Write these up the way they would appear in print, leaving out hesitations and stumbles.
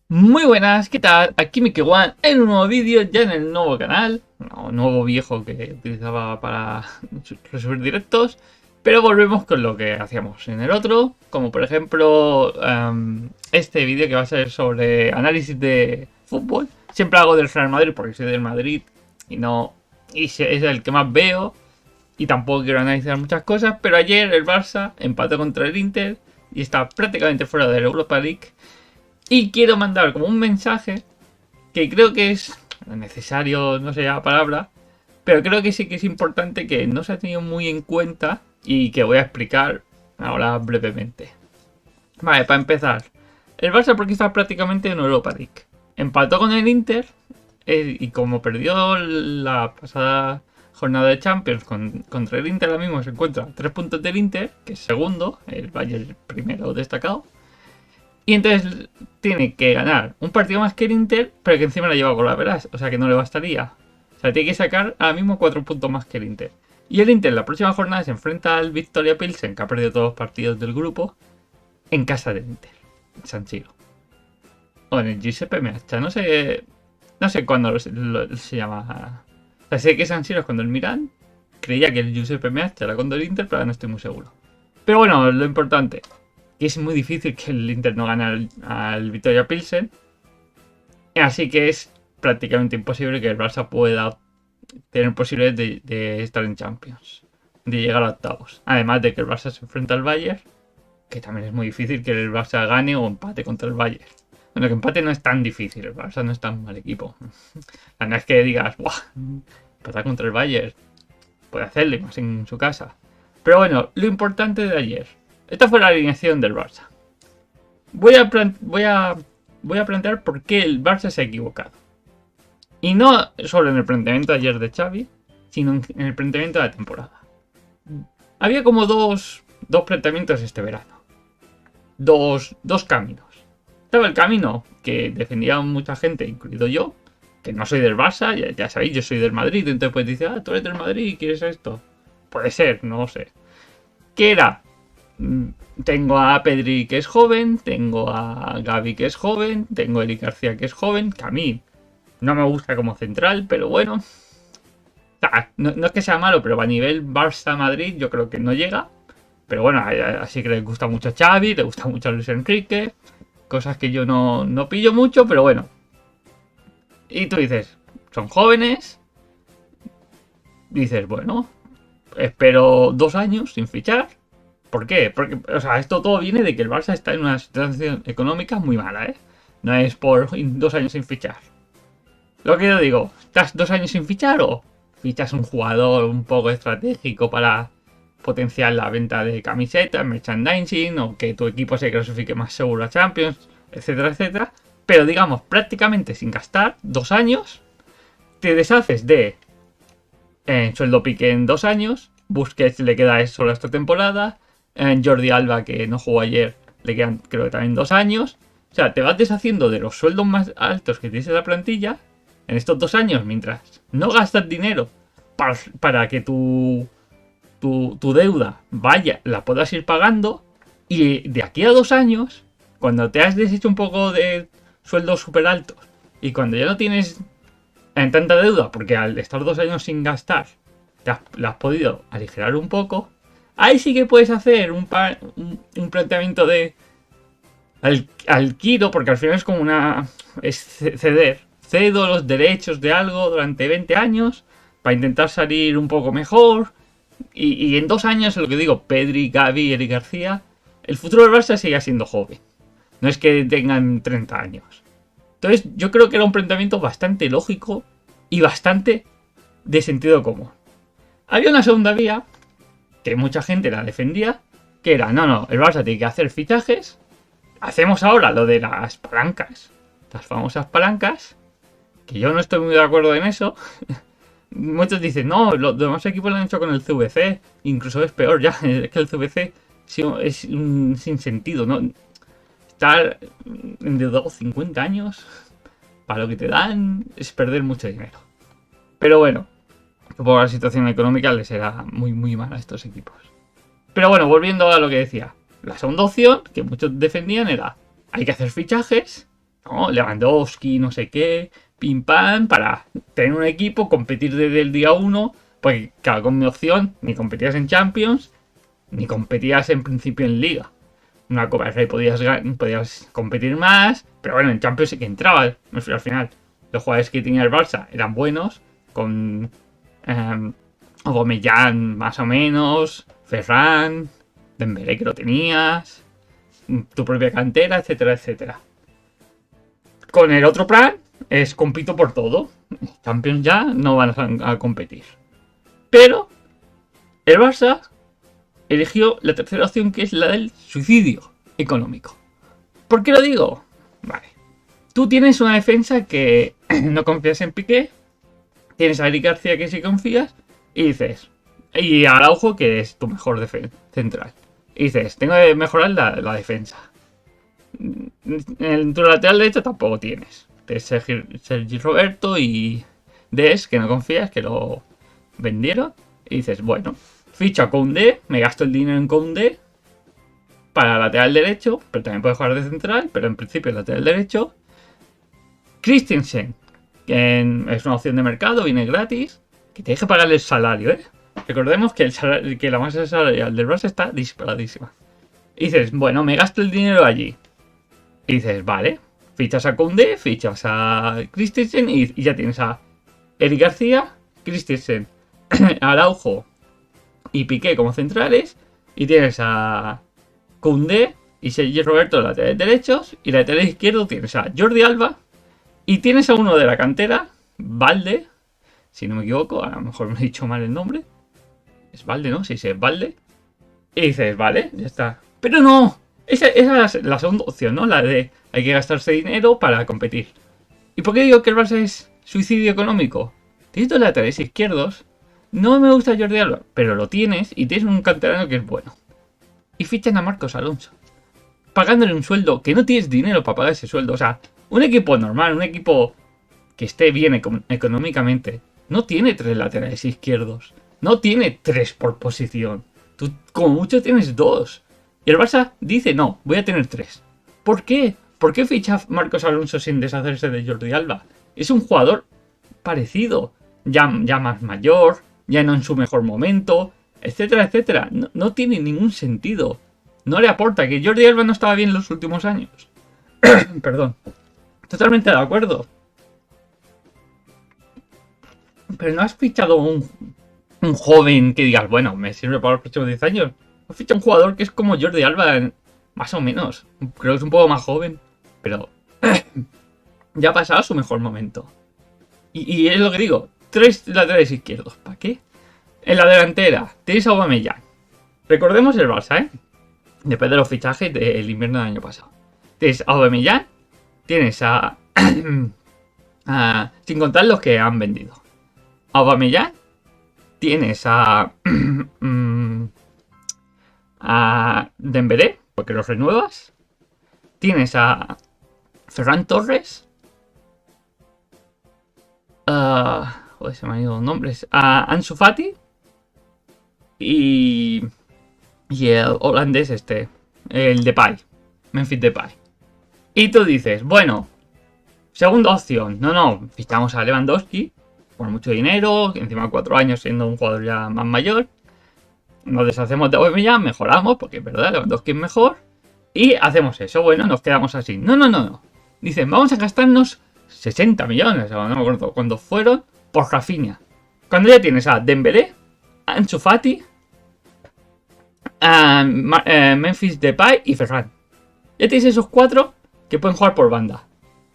Muy buenas, ¿qué tal? Aquí One en un nuevo vídeo, ya en el nuevo canal, no, nuevo viejo que utilizaba para subir directos, pero volvemos con lo que hacíamos en el otro, como por ejemplo este vídeo que va a ser sobre análisis de fútbol. Siempre hago del Real Madrid porque soy del Madrid y no es el que más veo y tampoco quiero analizar muchas cosas, pero ayer el Barça empató contra el Inter y está prácticamente fuera de la Europa League. Y quiero mandar como un mensaje que creo que es necesario, no sé la palabra, pero creo que sí que es importante, que no se ha tenido muy en cuenta y que voy a explicar ahora brevemente. Vale, para empezar, el Barça porque está prácticamente en Europa League. Empató con el Inter y como perdió la pasada jornada de Champions contra el Inter, ahora mismo se encuentra a 3 puntos del Inter, que es segundo, el Bayern primero destacado. Y entonces tiene que ganar un partido más que el Inter, pero que encima la lleva con la veras. O sea que no le bastaría. O sea, tiene que sacar ahora mismo 4 puntos más que el Inter. Y el Inter la próxima jornada se enfrenta al Victoria Pilsen, que ha perdido todos los partidos del grupo, en casa del Inter, en San Siro. O en el Giuseppe Meazza, no sé cuándo se llama. O sea, sé que San Siro es cuando el Milan. Creía que el Giuseppe Meazza era cuando el Inter, pero ahora no estoy muy seguro. Pero bueno, lo importante, que es muy difícil que el Inter no gane al Victoria Pilsen. Así que es prácticamente imposible que el Barça pueda tener posibilidades de estar en Champions, de llegar a octavos. Además de que el Barça se enfrenta al Bayern, que también es muy difícil que el Barça gane o empate contra el Bayern. Bueno, que empate no es tan difícil, el Barça no es tan mal equipo. La verdad es que digas, ¡buah! Empatar contra el Bayern, puede hacerle más en su casa. Pero bueno, lo importante de ayer. Esta fue la alineación del Barça. Voy a plantear por qué el Barça se ha equivocado. Y no solo en el planteamiento de ayer de Xavi, sino en el planteamiento de la temporada. Había como dos planteamientos este verano. Dos caminos. Estaba el camino que defendía mucha gente, incluido yo, que no soy del Barça, ya sabéis, yo soy del Madrid, entonces pues dice, tú eres del Madrid y quieres esto. Puede ser, no lo sé. ¿Qué era? Tengo a Pedri que es joven, tengo a Gavi que es joven, tengo a Eric García que es joven, que a mí no me gusta como central, pero bueno. No es que sea malo, pero a nivel Barça-Madrid yo creo que no llega. Pero bueno, así que le gusta mucho a Xavi, le gusta mucho a Luis Enrique. Cosas que yo no pillo mucho, pero bueno. Y tú dices, son jóvenes. Dices, bueno, espero 2 años sin fichar. ¿Por qué? Porque, o sea, esto todo viene de que el Barça está en una situación económica muy mala, ¿eh? No es por 2 años sin fichar. Lo que yo digo, ¿estás 2 años sin fichar o fichas un jugador un poco estratégico para potenciar la venta de camisetas, merchandising, o que tu equipo se clasifique más seguro a Champions, etcétera, etcétera? Pero digamos, prácticamente sin gastar 2 años, te deshaces de sueldo pique en 2 años. Busquets le queda solo esta temporada. Jordi Alba, que no jugó ayer, le quedan creo que también 2 años. O sea, te vas deshaciendo de los sueldos más altos que tienes en la plantilla en estos 2 años, mientras no gastas dinero para que tu deuda vaya, la puedas ir pagando. Y de aquí a 2 años, cuando te has deshecho un poco de sueldos súper altos y cuando ya no tienes en tanta deuda, porque al estar 2 años sin gastar, la has podido aligerar un poco, ahí sí que puedes hacer un planteamiento de alquilo, porque al final es como es ceder. Cedo los derechos de algo durante 20 años para intentar salir un poco mejor. Y en 2 años, es lo que digo, Pedri, Gavi, Eric García, el futuro del Barça sigue siendo joven. No es que tengan 30 años. Entonces, yo creo que era un planteamiento bastante lógico y bastante de sentido común. Había una segunda vía, que mucha gente la defendía, que era, no, el Barça tiene que hacer fichajes. Hacemos ahora lo de las palancas, las famosas palancas, que yo no estoy muy de acuerdo en eso. Muchos dicen, no, los demás equipos lo han hecho con el CVC, incluso es peor ya, es que el CVC es sin sentido, ¿no? Estar endeudado 50 años para lo que te dan es perder mucho dinero. Pero bueno, supongo que la situación económica les era muy, muy mala a estos equipos. Pero bueno, volviendo a lo que decía. La segunda opción que muchos defendían era, hay que hacer fichajes, ¿no? Lewandowski, no sé qué, pim pam, para tener un equipo, competir desde el día uno, porque claro, con mi opción ni competías en Champions, ni competías en principio en Liga. Una Copa del Rey podías competir más, pero bueno, en Champions sí que entrabas. Al final, los jugadores que tenía el Barça eran buenos, con Aubameyang más o menos, Ferran, Dembélé que lo tenías, tu propia cantera, etcétera, etcétera. Con el otro plan es compito por todo. Champions ya no van a competir. Pero el Barça eligió la tercera opción, que es la del suicidio económico. ¿Por qué lo digo? Vale. Tú tienes una defensa que no confías en Piqué, tienes a Eric García que sí confías, y dices, y Araujo que es tu mejor central. Y dices, tengo que mejorar la defensa. En tu lateral derecho tampoco tienes. De Sergi Roberto y Des, que no confías, que lo vendieron. Y dices, bueno, ficho a Koundé, me gasto el dinero en Koundé para lateral derecho, pero también puede jugar de central, pero en principio lateral derecho. Christensen, que es una opción de mercado, viene gratis, que tienes que pagarle el salario, ¿eh? Recordemos que, que la masa salarial del Barça está disparadísima. Y dices, bueno, me gasto el dinero allí. Y dices, vale, fichas a Koundé, fichas a Christensen y ya tienes a Eric García, Christensen, Araujo y Piqué como centrales. Y tienes a Koundé y Sergi Roberto laterales derechos. Y lateral izquierdo tienes a Jordi Alba. Y tienes a uno de la cantera, Valde, si no me equivoco, a lo mejor me he dicho mal el nombre. Es Valde, ¿no? Sí, es Valde. Y dices, vale, ya está. Pero no, esa es la segunda opción, ¿no? La de hay que gastarse dinero para competir. ¿Y por qué digo que el Barça es suicidio económico? Tienes dos laterales izquierdos. No me gusta Jordi Alba, pero lo tienes y tienes un canterano que es bueno. Y fichan a Marcos Alonso, pagándole un sueldo que no tienes dinero para pagar ese sueldo. O sea, un equipo normal, un equipo que esté bien económicamente, no tiene tres laterales izquierdos. No tiene tres por posición. Tú como mucho tienes dos. Y el Barça dice, no, voy a tener tres. ¿Por qué? ¿Por qué ficha Marcos Alonso sin deshacerse de Jordi Alba? Es un jugador parecido. Ya más mayor, ya no en su mejor momento, etcétera, etcétera. No tiene ningún sentido. No le aporta. Que Jordi Alba no estaba bien en los últimos años. Perdón. Totalmente de acuerdo. Pero no has fichado un joven que digas, bueno, me sirve para los próximos 10 años. Has fichado un jugador que es como Jordi Alba, más o menos. Creo que es un poco más joven, pero ya ha pasado su mejor momento. Y es lo que digo, tres laterales izquierdos, ¿para qué? En la delantera tenéis a Aubameyang. Recordemos el Barça, ¿eh? Después de los fichajes del invierno del año pasado. Tienes a Aubameyang, tienes a... sin contar los que han vendido. Aubameyang, tienes a Dembélé, porque los renuevas. Tienes a Ferran Torres. Joder, se me han ido los nombres. A Ansu Fati. Y el holandés el Depay. Memphis Depay. Y tú dices, bueno, segunda opción. No, fichamos a Lewandowski por mucho dinero, encima de 4 años siendo un jugador ya más mayor. Nos deshacemos de Aubameyang, mejoramos, porque es verdad, Lewandowski es mejor. Y hacemos eso, bueno, nos quedamos así. No. Dicen, vamos a gastarnos 60 millones, o no me acuerdo cuándo fueron, por Rafinha. Cuando ya tienes a Dembélé, a Ansu Fati, a Memphis Depay y Ferran. Ya tienes esos 4 que pueden jugar por banda.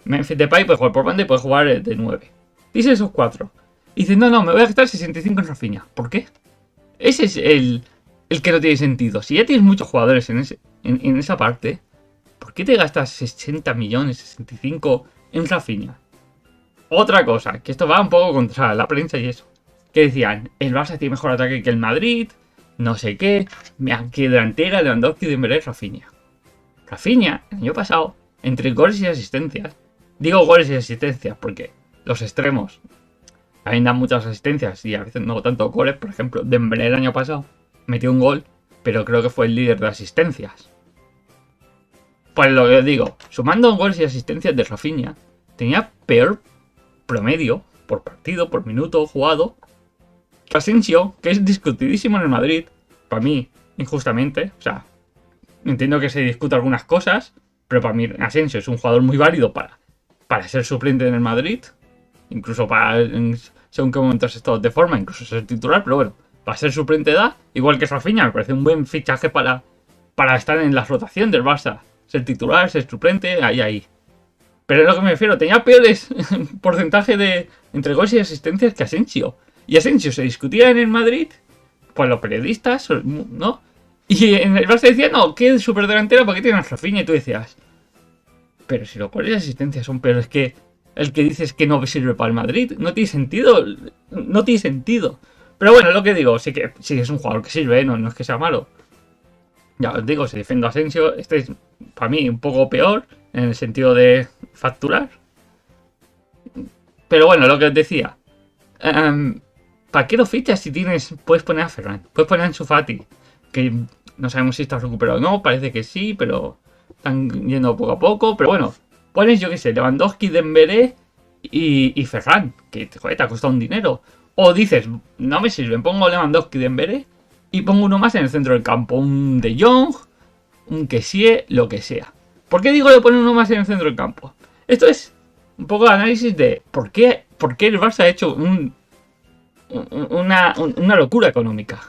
Memphis Depay puede jugar por banda y puede jugar de 9. Tienes esos 4. Y dices, no, me voy a gastar 65 en Rafinha. ¿Por qué? Ese es el que no tiene sentido. Si ya tienes muchos jugadores en esa parte, ¿por qué te gastas 60 millones, 65 en Rafinha? Otra cosa, que esto va un poco contra la prensa y eso. Que decían, el Barça tiene mejor ataque que el Madrid, no sé qué, que delantera, Lewandowski, Dembélé, Rafinha. Rafinha, el año pasado, entre goles y asistencias. Digo goles y asistencias porque los extremos también dan muchas asistencias y a veces no tanto goles. Por ejemplo, Dembélé el año pasado metió un gol, pero creo que fue el líder de asistencias. Pues lo que os digo, sumando goles y asistencias de Rafinha, tenía peor promedio por partido, por minuto jugado, que Asensio, que es discutidísimo en el Madrid, para mí, injustamente. O sea, entiendo que se discuta algunas cosas, pero para mí Asensio es un jugador muy válido para ser suplente en el Madrid, incluso para, según qué momentos estados de forma, incluso ser titular, pero bueno, para ser suplente da, igual que Rafinha, me parece un buen fichaje para estar en la rotación del Barça. Ser titular, ser suplente, ahí. Pero es lo que me refiero, tenía peores porcentaje de entre goles y asistencias que Asensio. Y Asensio se discutía en el Madrid, pues los periodistas, ¿no? Y en el Barça decía, no, que es superdelantero porque tiene a Rafinha, y tú decías, pero si los goles y asistencias son peores que el que dices que no sirve para el Madrid, no tiene sentido, no tiene sentido. Pero bueno, lo que digo, sí que es un jugador que sirve, no es que sea malo. Ya os digo, si defiendo a Asensio, este es para mí un poco peor en el sentido de facturar. Pero bueno, lo que os decía, ¿para qué lo fichas si puedes poner a Ferran? Puedes poner a Ansu Fati, que no sabemos si está recuperado o no, parece que sí, pero están yendo poco a poco. Pero bueno, pones, yo qué sé, Lewandowski, Dembélé y Ferran, que joder, te ha costado un dinero. O dices, no me sirven, pongo Lewandowski, Dembélé y pongo uno más en el centro del campo, un De Jong, un Kessie, lo que sea. ¿Por qué digo de poner uno más en el centro del campo? Esto es un poco de análisis de por qué el Barça ha hecho una locura económica.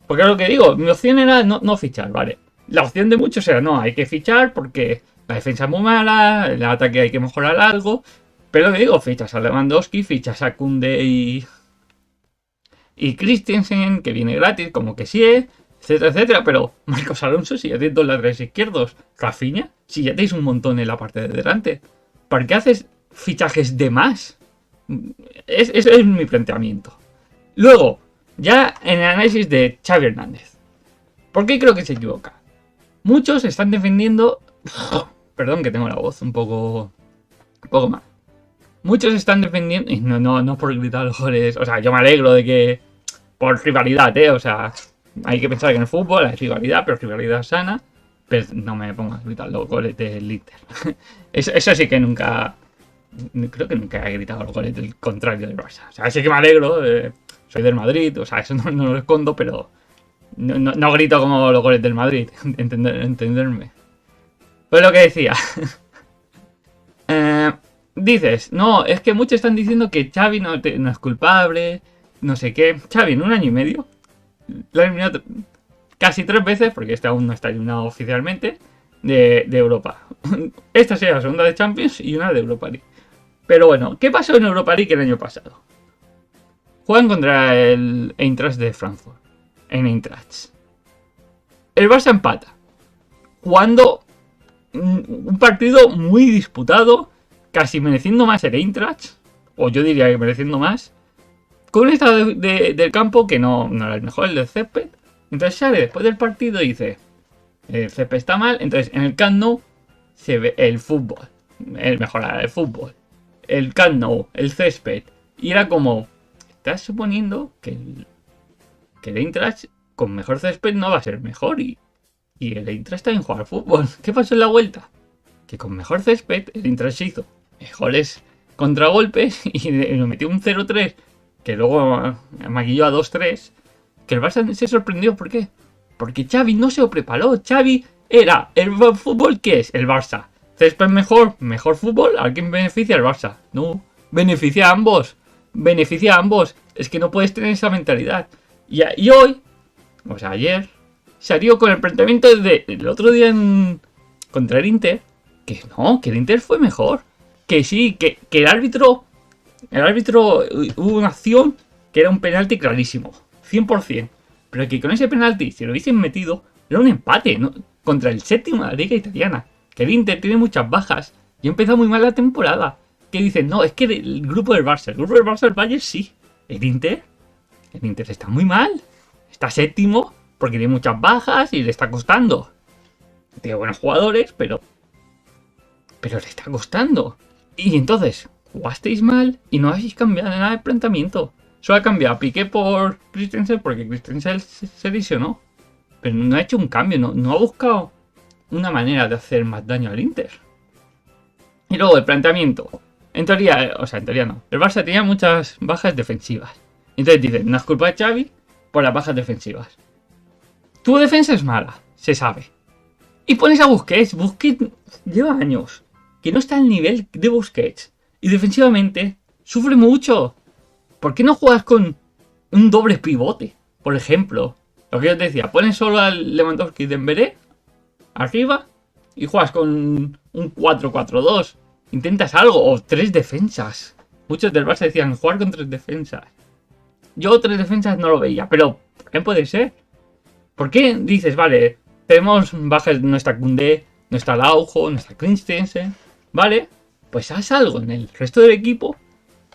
Porque es lo que digo, mi opción era no fichar, ¿vale? La opción de muchos era, no, hay que fichar porque la defensa es muy mala, el ataque hay que mejorar algo. Pero lo que digo, fichas a Lewandowski, fichas a Koundé y Christensen, que viene gratis, como que sí, etcétera, etcétera. Pero Marcos Alonso, si ya tienes dos laterales izquierdos, Rafinha, si ya tenéis un montón en la parte de delante, ¿para qué haces fichajes de más? Ese es mi planteamiento. Luego, ya en el análisis de Xavi Hernández. ¿Por qué creo que se equivoca? Muchos están defendiendo... Perdón que tengo la voz un poco mal. Muchos están defendiendo... Y no por gritar los goles... O sea, yo me alegro de que... Por rivalidad, o sea... Hay que pensar que en el fútbol hay rivalidad, pero rivalidad sana. Pero no me pongas a gritar los goles del Inter. Eso sí que nunca... Creo que nunca he gritado los goles del contrario del Barça. O sea, sí que me alegro... soy del Madrid, o sea, eso no lo escondo, pero... No grito como los goles del Madrid, entenderme. Pues lo que decía. Dices, no, es que muchos están diciendo que Xavi no es culpable, no sé qué. Xavi en un año y medio lo ha eliminado casi 3 veces, porque este aún no está eliminado oficialmente, de Europa. Esta sería la segunda de Champions y una de Europa League. Pero bueno, ¿qué pasó en Europa League el año pasado? Juegan contra el Eintracht de Frankfurt. En Eintracht. El Barça empata. Jugando un partido muy disputado. Casi mereciendo más el Eintracht. O yo diría que mereciendo más. Con un estado del campo que no era el mejor, el del césped. Entonces sale después del partido y dice: el césped está mal. Entonces en el Camp Nou se ve el fútbol. El mejorar el fútbol. El Camp Nou, el césped. Y era como... Estás suponiendo que el Eintracht con mejor césped no va a ser mejor y el Eintracht está en jugar fútbol. ¿Qué pasó en la vuelta? Que con mejor césped el Eintracht se hizo mejores contragolpes y nos metió un 0-3 que luego maquilló a 2-3, que el Barça se sorprendió. ¿Por qué? Porque Xavi no se lo preparó. Xavi era el fútbol que es el Barça. Césped mejor fútbol. ¿A quién beneficia el Barça? No, beneficia a ambos. Es que no puedes tener esa mentalidad. Y hoy, o sea, ayer, salió con el planteamiento del otro día contra el Inter, que no, que el Inter fue mejor. Que sí, que el árbitro hubo una acción que era un penalti clarísimo, 100%. Pero que con ese penalti, si lo hubiesen metido, era un empate, ¿no? Contra el séptimo de la Liga Italiana. Que el Inter tiene muchas bajas y ha empezado muy mal la temporada. Que dicen, no, es que el grupo del Barça, el Bayern sí. El Inter está muy mal. Está séptimo porque tiene muchas bajas y le está costando. Tiene buenos jugadores, pero le está costando. Y entonces, jugasteis mal y no habéis cambiado nada de planteamiento. Solo ha cambiado a Piqué por Christensen porque Christensen se lesionó. Pero no ha hecho un cambio, no ha buscado una manera de hacer más daño al Inter. Y luego el planteamiento. En teoría, o sea, en teoría no. El Barça tenía muchas bajas defensivas. Entonces dicen, no es culpa de Xavi por las bajas defensivas. Tu defensa es mala, se sabe. Y pones a Busquets. Busquets lleva años que no está al nivel de Busquets. Y defensivamente sufre mucho. ¿Por qué no juegas con un doble pivote? Por ejemplo, lo que yo te decía, pones solo al Lewandowski y Dembélé arriba y juegas con un 4-4-2. Intentas algo, o 3 defensas. Muchos del Barça decían jugar con 3 defensas. Yo 3 defensas no lo veía, pero ¿qué puede ser? ¿Por qué dices, vale, tenemos bajas, no está Koundé, no está Araujo, no está Christensen, vale? Pues haz algo en el resto del equipo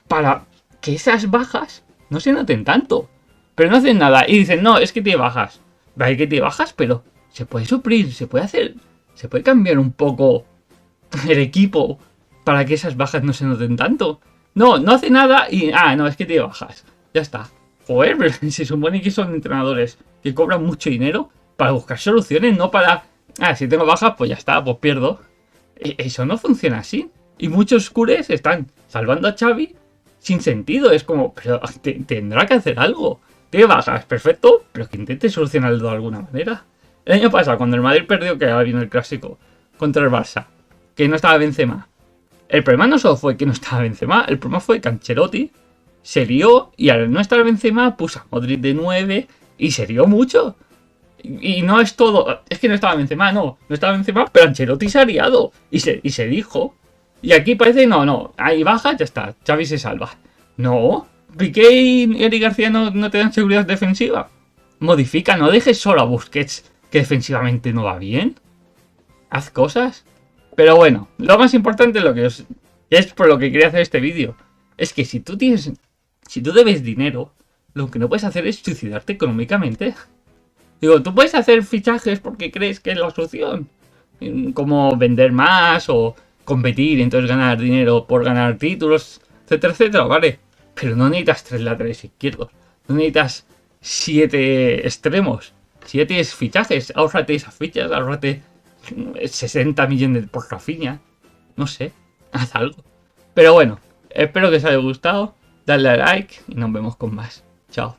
para que esas bajas no se noten tanto. Pero no hacen nada y dicen, no, es que tiene bajas. Vale, que tiene bajas, pero se puede suplir, se puede hacer, se puede cambiar un poco el equipo para que esas bajas no se noten tanto. No, no hace nada y, no, es que tiene bajas. Ya está. Joder, pero se supone que son entrenadores que cobran mucho dinero para buscar soluciones, no para, si tengo bajas, pues ya está, pues pierdo. Eso no funciona así. Y muchos culés están salvando a Xavi sin sentido. Es como, pero tendrá que hacer algo. Tiene bajas, perfecto, pero que intente solucionarlo de alguna manera. El año pasado, cuando el Madrid perdió, que ahora vino el clásico, contra el Barça, que no estaba Benzema. El problema no solo fue que no estaba Benzema, el problema fue que Ancelotti se lió y al no estar Benzema puso a Modric de 9 y se lió mucho. Y no es todo, es que no estaba Benzema, no estaba Benzema, pero Ancelotti se ha liado y se dijo. Y aquí parece, no, ahí baja, ya está, Xavi se salva. No, Piqué y Eric García no te dan seguridad defensiva. Modifica, no dejes solo a Busquets, que defensivamente no va bien. Haz cosas. Pero bueno, lo más importante, es por lo que quería hacer este vídeo, es que si tú debes dinero, lo que no puedes hacer es suicidarte económicamente. Digo, tú puedes hacer fichajes porque crees que es la solución, como vender más o competir y entonces ganar dinero por ganar títulos, etcétera, etcétera, vale. Pero no necesitas 3 laterales izquierdos, no necesitas 7 extremos, 7 fichajes, ahórrate esas fichas, ahórrate 60 millones por Rafinha, no sé, haz algo. Pero bueno, espero que os haya gustado, dadle a like y nos vemos con más. Chao.